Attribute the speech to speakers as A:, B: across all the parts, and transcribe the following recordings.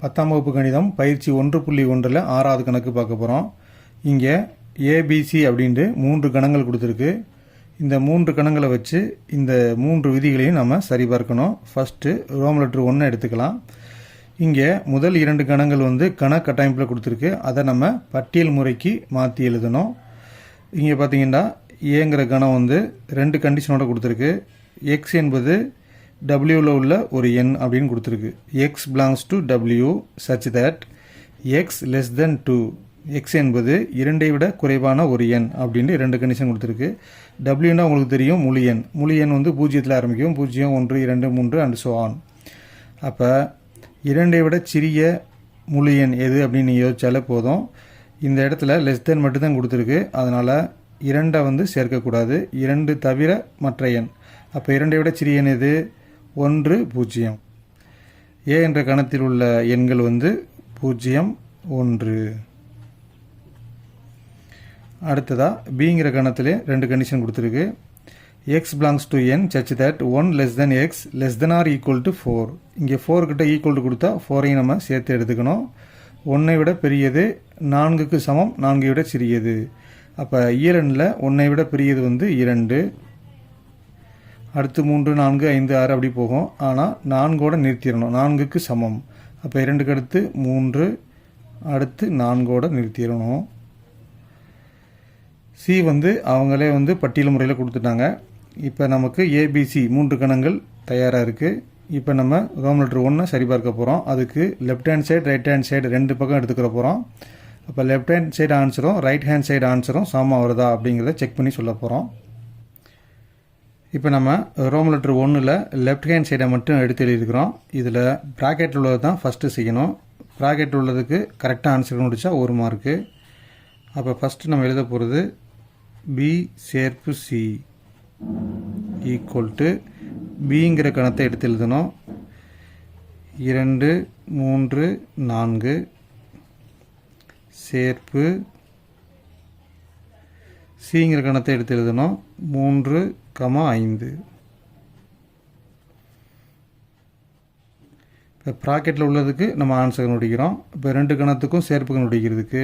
A: 10ஆம் வகுப்பு கணிதம் பயிற்சி 1.1ல் 6வது கணக்கு பார்க்க போகிறோம். இங்கே ஏபிசி அப்படின்ட்டு 3 கணங்கள் கொடுத்துருக்கு. இந்த 3 கணங்களை வச்சு இந்த 3 விதிகளையும் நம்ம சரிபார்க்கணும். ஃபஸ்ட்டு ரோம் லெட்டர் 1 எடுத்துக்கலாம். இங்கே முதல் 2 கணங்கள் கண கட்டமைப்பில் கொடுத்துருக்கு. அதை நம்ம பட்டியல் முறைக்கு மாற்றி எழுதணும். இங்கே பார்த்தீங்கன்னா ஏங்கிற கணம் 2 கண்டிஷனோட கொடுத்துருக்கு. எக்ஸ் என்பது டபிள்யூவில் உள்ள ஒரு எண் அப்படின்னு கொடுத்துருக்கு. X belongs to W such that X less then 2, X என்பது 2ஐ விட குறைவான ஒரு எண் அப்படின்னு 2 கண்டிஷன் கொடுத்துருக்கு. டபிள்யூனா உங்களுக்கு தெரியும் முழு எண். முழு எண் 0ல் ஆரம்பிக்கும். 0, 1, 2, 3 அண்ட் ஸோ ஆன். அப்போ 2ஐ விட சிறிய முழு எண் எது அப்படின்னு நீங்கள் யோசிச்சாலே போதும். இந்த இடத்துல லெஸ் தென் மட்டும்தான் கொடுத்துருக்கு. அதனால் 2ஐ சேர்க்கக்கூடாது. 2 தவிர மற்ற எண். அப்போ 2ஐ விட சிறிய எண் எது? 1, 0. ஏ என்ற கணத்தில் உள்ள எண்கள் 0, 1. அடுத்ததா பிங்கிற கணத்திலே 2 கண்டிஷன் கொடுத்துருக்கு. X belongs to N such that 1 less than x less than or equal to 4. இங்கே 4 கிட்ட ஈக்குவல் டு கொடுத்தா 4ஐயும் நம்ம சேர்த்து எடுத்துக்கணும். 1ஐ விட பெரியது 4க்கு சமம், 4ஐ விட சிறியது. அப்போ இயலனில் 1ஐ விட பெரியது 2, அடுத்து 3, 4, 5, 6 அப்படி போகும். ஆனால் 4ஓட நிறுத்திடணும். 4க்கு சமம். அப்போ 2க்கு அடுத்து 3, அடுத்து 4ஓட நிறுத்திடணும். சி அவங்களே பட்டியல் முறையில் கொடுத்துட்டாங்க. இப்போ நமக்கு ஏபிசி 3 கணங்கள் தயாராக இருக்குது. இப்போ நம்ம ரோம் லெட்டர் 1 சரிபார்க்க போகிறோம். அதுக்கு left hand side right hand side 2 பக்கம் எடுத்துக்கிற போகிறோம். அப்போ லெஃப்ட் ஹேண்ட் சைடு ஆன்சரும் ரைட் ஹேண்ட் சைடு ஆன்சரும் சமமாக வருதா அப்படிங்கிறத செக் பண்ணி சொல்ல போகிறோம். இப்போ நம்ம ரோம் லெட்டர் 1ல் லெஃப்ட் ஹேண்ட் சைடை மட்டும் எடுத்து எழுதியிருக்கிறோம். இதில் ப்ராக்கெட்டில் உள்ளது தான் ஃபஸ்ட்டு செய்யணும். ப்ராக்கெட்டில் உள்ளதுக்கு கரெக்டாக ஆன்சர் முடிச்சா 1 மார்க்கு. அப்போ ஃபஸ்ட்டு நம்ம எழுத போகிறது பி சேர்ப்பு சி ஈக்குவல் டு பிங்கிற கணத்தை எடுத்து எழுதணும். 2, 3, 4 சேர்ப்பு சிங்கிற கணத்தை எடுத்து எழுதணும். 3, 5. இப்போ ப்ராக்கெட்டில் உள்ளதுக்கு நம்ம ஆன்சர் கண்டுபிடிக்கிறோம். இப்போ 2 கணத்துக்கும் சேர்ப்பு கண்டுபிடிக்கிறதுக்கு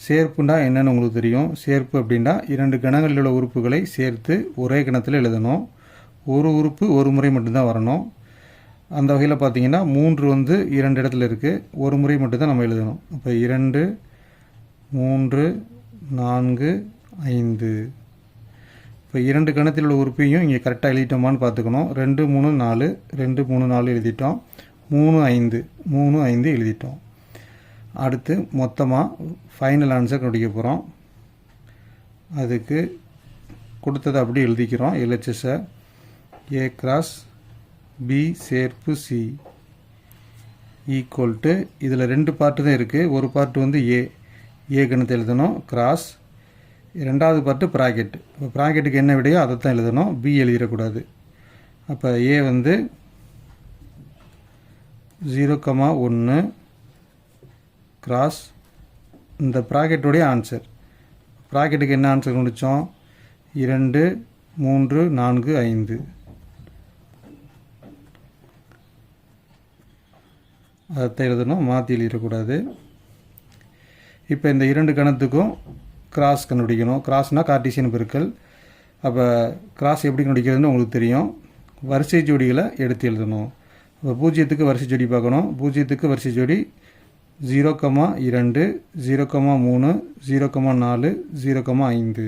A: சேர்ப்புண்டா என்னன்னு உங்களுக்கு தெரியும். சேர்ப்பு அப்படின்னா 2 கணங்களில் உள்ள உறுப்புகளை சேர்த்து ஒரே கணத்தில் எழுதணும். ஒரு உறுப்பு ஒரு முறை மட்டும்தான் வரணும். அந்த வகையில் பார்த்தீங்கன்னா 3 2 இடத்துல இருக்குது. ஒரு முறை மட்டும்தான் நம்ம எழுதணும். அப்போ 2, 3, 4, 5. இப்போ 2 கணத்தில் உள்ள உறுப்பையும் இங்கே கரெக்டாக எழுதிட்டோமான்னு பார்த்துக்கணும். 2, 3, 4 2, 3, 4 எழுதிட்டோம். 3, 5 3, 5 எழுதிட்டோம். அடுத்து மொத்தமாக ஃபைனல் ஆன்சர் கண்டுபிடிக்க போகிறோம். அதுக்கு கொடுத்ததை அப்படி எழுதிக்கிறோம். எல்ஹெச்எஸ்ஸை ஏ கிராஸ் பி சேர்ப்பு சி ஈக்குவல் டு இதில் 2 பார்ட்டு தான் இருக்குது. ஒரு பார்ட்டு ஏ கணத்தை எழுதணும் கிராஸ், 2வது பார்ட்டு ப்ராக்கெட். இப்போ ப்ராக்கெட்டுக்கு என்ன விடையோ அதை தான் எழுதணும். பி எழுதிடக்கூடாது. அப்போ ஏ 0, 1 கிராஸ் இந்த ப்ராக்கெட்டுடைய ஆன்சர். ப்ராக்கெட்டுக்கு என்ன ஆன்சர் முடித்தோம்? 2, 3, 4, 5. அதை எழுதணும், மாற்றி எழுதிடக்கூடாது. இப்போ இந்த 2 கணத்துக்கும் கிராஸ் கண்டுபிடிக்கணும். கிராஸ்னால் கார்ட்டீசியன் பெருக்கல். அப்போ கிராஸ் எப்படி கண்டுபிடிக்கிறதுன்னு உங்களுக்கு தெரியும். வரிசை ஜோடிகளை எடுத்து எழுதணும். அப்போ 0க்கு வரிசை ஜோடி பார்க்கணும். 0க்கு வரிசை ஜோடி 0, 2, 0, 3, 0, 4, 0, 5.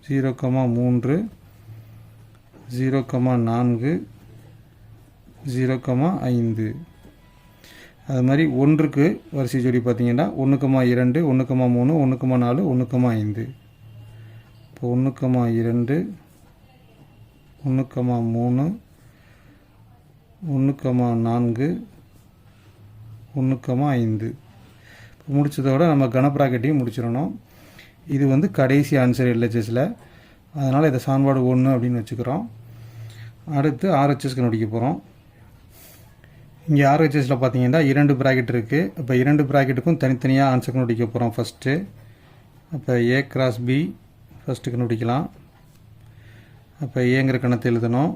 A: ஜீரோ, 3, 0, 4, 0, 5. அது மாதிரி 1க்கு வரிசை ஜோடி பார்த்தீங்கன்னா 1, 2, 1, 3, 1, 4, 1, 5. இப்போ 1, 2, 1, 3, 1, 4, 1, 5. இப்போ முடித்ததோட நம்ம கனப்ராக்கெட்டையும் முடிச்சிடணும். இது கடைசி ஆன்சர் எல்ஹெச்எஸில். அதனால் இதை சான்பாடு 1 அப்படின்னு வச்சுக்கிறோம். அடுத்து ஆர்ஹெச்எஸ் கண்டுபிடிக்க போகிறோம். இங்கே ஆர்ஹெச்எஸில் பார்த்தீங்கன்னா 2 ப்ராக்கெட் இருக்குது. இப்போ 2 ப்ராக்கெட்டுக்கும் தனித்தனியாக ஆன்சர் கண்டுபிடிக்க போகிறோம் ஃபஸ்ட்டு. அப்போ ஏ கிராஸ் பி ஃபஸ்ட்டு கண்டுபிடிக்கலாம். அப்போ ஏங்கிற கணத்தை எழுதணும்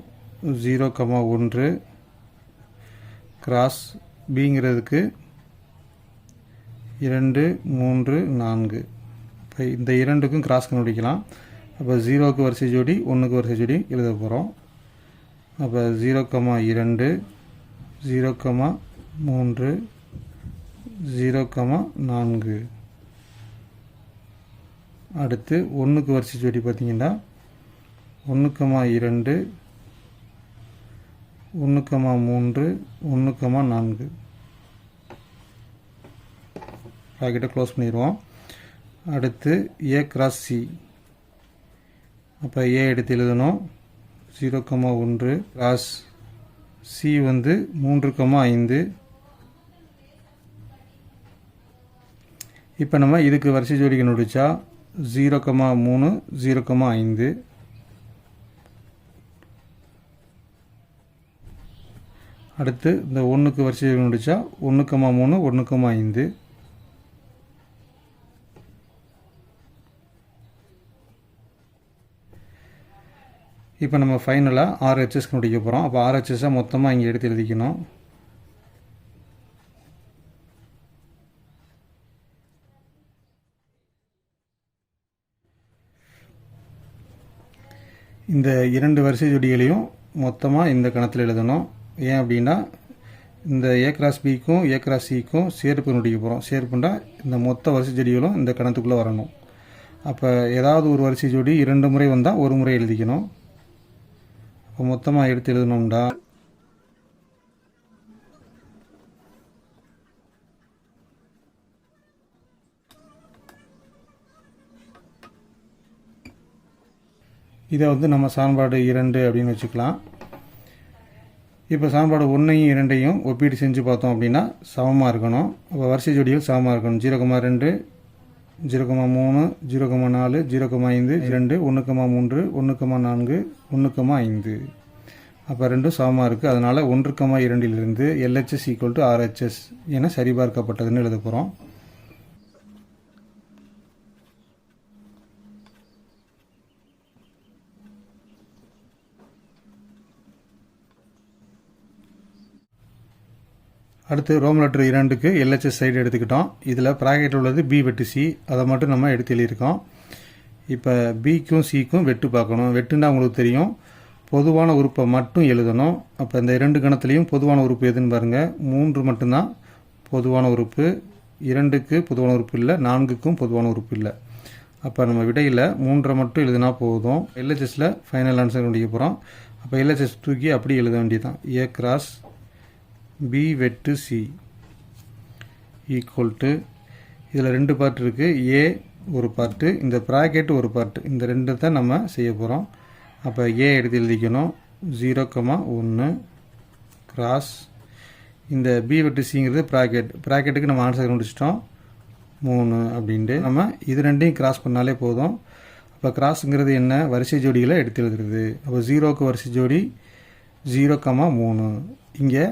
A: 0,1 கிராஸ் பிங்கிறதுக்கு 2 3 4. இப்போ இந்த இரண்டுக்கும் கிராஸ் கண்டுபிடிக்கலாம். அப்போ 0க்கு வரிசை ஜோடி 1க்கு வரிசை ஜோடி எழுத போகிறோம். அப்போ 0,2 0,3 0,4. அடுத்து 1க்கு வரிசை ஜோடி பார்த்திங்கன்னா 1,2 1,3 1,4. ப்ராக்கெட்டை க்ளோஸ் பண்ணிடுவோம். அடுத்து ஏ கிராஸ் சி. அப்போ ஏ எடுத்து எழுதணும் 0,1 கிராஸ் சி வந்து 3,5. இப்போ நம்ம இதுக்கு வரிசை ஜோடி கண்டுபிடிச்சா 0,3 0,5. அடுத்து இந்த 1க்கு வரிசை ஜோடி கண்டுபிடிச்சா 1,3 1,5. இப்போ நம்ம ஃபைனலாக RHS கண்டுபிடிக்க போகிறோம். அப்போ RHSஸை மொத்தமாக இங்கே எடுத்து எழுதிக்கணும். இந்த இரண்டு வரிசை ஜோடிகளையும் மொத்தமாக இந்த கணத்தில் எழுதணும். ஏன் அப்படின்னா இந்த ஏ கிராஸ் பிக்கும் ஏ கிராஸ் சிக்கும் சேர்ப்பு கண்டுபிடிக்க போகிறோம். சேர்ப்புண்டா இந்த மொத்த வரிசை ஜோடிகளும் இந்த கணத்துக்குள்ளே வரணும். அப்போ ஏதாவது ஒரு வரிசை ஜோடி 2 முறை வந்தால் ஒரு முறை எழுதிக்கணும். இப்போ மொத்தமாக எடுத்து எழுதணும்டா இதை வந்து நம்ம சமன்பாடு 2 அப்படின்னு வச்சுக்கலாம். இப்போ சமன்பாடு 1ஐயும் 2ஐயும் ஒப்பீடு செஞ்சு பார்த்தோம் அப்படின்னா சமமாக இருக்கணும். அப்போ வரிசை ஜோடிகள் சமமாக இருக்கணும். 0,2 0,3 0,4 0,5 2 1,3 1,4 1,5. அப்போ ரெண்டும் சமமாக இருக்குது. அதனால் 1,2லிருந்து LHS = RHS என சரிபார்க்கப்பட்டதுன்னு எழுத போகிறோம். அடுத்து ரோம் லெட்டர் 2க்கு LHS சைடு எடுத்துக்கிட்டோம். இதில் ப்ராக்கெட்டில் உள்ளது B வெட்டு C, அதை மட்டும் நம்ம எடுத்து எழுதியிருக்கோம். இப்போ பிக்கும் சிக்கும் வெட்டு பார்க்கணும். வெட்டுன்னா உங்களுக்கு தெரியும், பொதுவான உறுப்பை மட்டும் எழுதணும். அப்போ இந்த 2 கணத்துலேயும் பொதுவான உறுப்பு எதுன்னு பாருங்கள். 3 மட்டும்தான் பொதுவான உறுப்பு, 2க்கு பொதுவான உறுப்பு இல்லை, 4க்கும் பொதுவான உறுப்பு இல்லை. அப்போ நம்ம விடையில் 3 மட்டும் எழுதினா போதும். LHSல ஃபைனல் ஆன்சர் கண்டுபிடிக்க போகிறோம். அப்போ LHS தூக்கி அப்படி எழுத வேண்டியதுதான். A கிராஸ் B வெட்டு C ஈக்குவல் டு, இதில் 2 பார்ட் இருக்குது. A ஒரு பார்ட்டு, இந்த ப்ராக்கெட் ஒரு பார்ட்டு, இந்த 2 தான் நம்ம செய்ய போகிறோம். அப்போ A எடுத்து எழுதிக்கணும் 0,1 கிராஸ் இந்த B வெட்டு Cங்கிறது ப்ராக்கெட்டுக்கு நம்ம ஆன்சர் கண்டுபிடிச்சிட்டோம் 3 அப்படின்ட்டு. நம்ம இது ரெண்டையும் கிராஸ் பண்ணாலே போதும். அப்போ கிராஸுங்கிறது என்ன, வரிசை ஜோடிகளை எடுத்து எழுதுறது. அப்போ 0க்கு வரிசை ஜோடி 0,3. இங்கே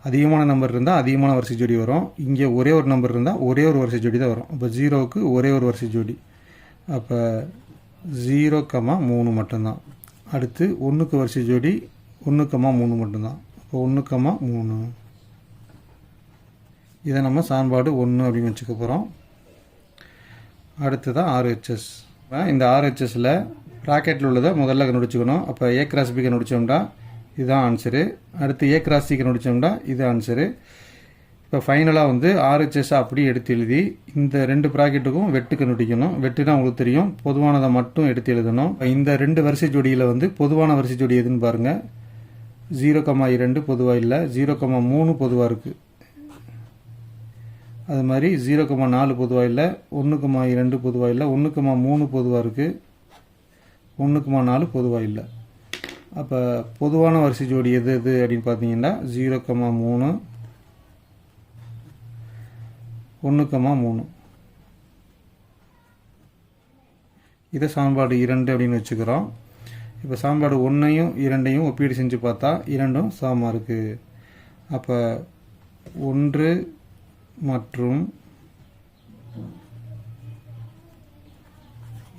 A: அதிகமான நம்பர் இருந்தால் அதிகமான வரிசை ஜோடி வரும். இங்கே ஒரே ஒரு நம்பர் இருந்தால் ஒரே ஒரு வரிசை ஜோடி தான் வரும். அப்போ 0க்கு ஒரே ஒரு வரிசை ஜோடி. அப்போ 0,3 மட்டும்தான். அடுத்து 1க்கு வரிசை ஜோடி 1,3 மட்டும்தான். அப்போ 1,3. இதை நம்ம சமன்பாடு 1 அப்படின்னு வச்சுக்க போகிறோம். அடுத்து தான் RHS. இந்த RHSல ப்ராக்கெட்டில் உள்ளதை முதல்ல கண்டுபிடிச்சிக்கணும். அப்போ A கிராஸ் B கண்டுபிடிச்சோம்னா இதுதான் ஆன்சரு. அடுத்து A கிராஸ் C கண்டுபிடிச்சோம்னா இது ஆன்சரு. இப்போ ஃபைனலாக வந்து RHS அப்படி எடுத்து எழுதி இந்த 2 ப்ராக்கெட்டுக்கும் வெட்டு கண்டுபிடிக்கணும். வெட்டுனா உங்களுக்கு தெரியும், பொதுவானதை மட்டும் எடுத்து எழுதணும். இந்த 2 வரிசை ஜோடியில் வந்து பொதுவான வரிசை ஜோடி எதுன்னு பாருங்கள். 0,2 பொதுவாக இல்லை, 0,3 பொதுவாக இருக்குது. அது மாதிரி 0,4 பொதுவாக இல்லை, 1,2 பொதுவாக இல்லை, 1,3 பொதுவாக இருக்குது, 1,4 பொதுவாக இல்லை. அப்போ பொதுவான வரிசை ஜோடி எது எது அப்படின்னு பார்த்தீங்கன்னா 0,3 1,3. இதை சமன்பாடு 2 அப்படின்னு வச்சுக்கிறோம். இப்போ சமன்பாடு 1ஐயும் 2ஐயும் ஒப்பீடு செஞ்சு பார்த்தா இரண்டும் சமமாக இருக்குது. அப்போ 1 மற்றும்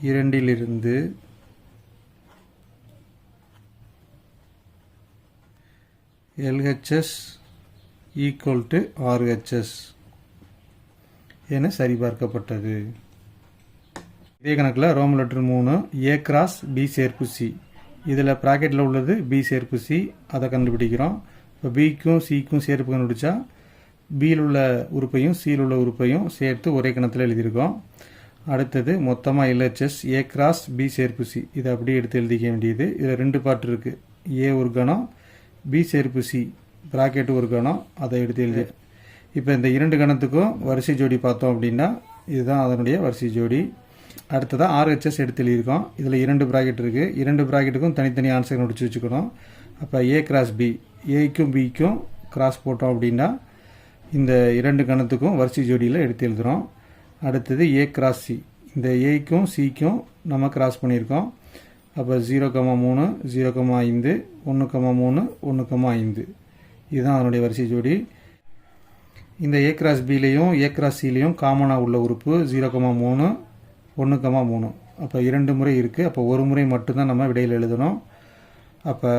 A: 2லிருந்து LHS ஈக்குவல் டு RHS என சரிபார்க்கப்பட்டது. இதே கணக்கில் Roman letter 3 A cross B சேர்ப்பு C. இதில் ப்ராக்கெட்டில் உள்ளது B சேர்ப்பு C, அதை கண்டுபிடிக்கிறோம். இப்போ பிக்கும் சிக்கும் சேர்ப்பு கண்டுபிடிச்சா பியில் உள்ள உறுப்பையும் சியில் உள்ள உறுப்பையும் சேர்த்து ஒரே கணத்தில் எழுதியிருக்கோம். அடுத்தது மொத்தமாக LHS A கிராஸ் B சேர்ப்பு C, இதை அப்படியே எடுத்து எழுதிக்க வேண்டியது. இதில் 2 பாட்டு இருக்குது. A ஒரு கணம், B சேர்ப்பு C ப்ராக்கெட்டு ஒரு கணம், அதை எடுத்து எழுதி. இப்போ இந்த 2 கணத்துக்கும் வரிசை ஜோடி பார்த்தோம் அப்படின்னா இதுதான் அதனுடைய வரிசை ஜோடி. அடுத்ததாக RHS எடுத்து எழுதியிருக்கோம். இதில் 2 ப்ராக்கெட் இருக்குது. 2 ப்ராக்கெட்டுக்கும் தனித்தனி ஆன்சர் முடிச்சு வச்சுக்கணும். அப்போ A கிராஸ் B, ஏக்கும் பிக்கும் கிராஸ் போட்டோம் அப்படின்னா இந்த 2 கணத்துக்கும் வரிசை ஜோடியில் எடுத்து எழுதுகிறோம். அடுத்தது A கிராஸ் C, இந்த ஏக்கும் சிக்கும் நம்ம கிராஸ் பண்ணியிருக்கோம். அப்போ 0,3 0,5 1,3 1,5 இதுதான் அதனுடைய வரிசை ஜோடி. இந்த A கிராஸ் பிலையும் A கிராஸ் சிலையும் காமனாக உள்ள உறுப்பு 0,3 1,3. அப்போ 2 முறை இருக்குது. அப்போ ஒரு முறை மட்டும்தான் நம்ம விடையில் எழுதணும். அப்போ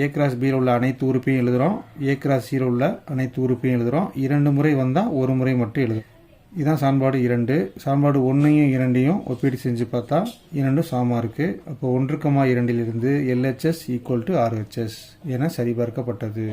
A: A கிராஸ் பியில் உள்ள அனைத்து உறுப்பையும் எழுதுகிறோம், A கிராஸ் சியில் உள்ள அனைத்து உறுப்பையும் எழுதுகிறோம். 2 முறை வந்தால் ஒரு முறை மட்டும் எழுதும். இதுதான் சமன்பாடு 2. சமன்பாடு 1ஐயும் 2ஐயும் ஒப்பீடு செஞ்சு பார்த்தா 2 சமமாக இருக்குது. அப்போ 1,2 LHS ஈக்குவல் டு RHS என சரிபார்க்கப்பட்டது.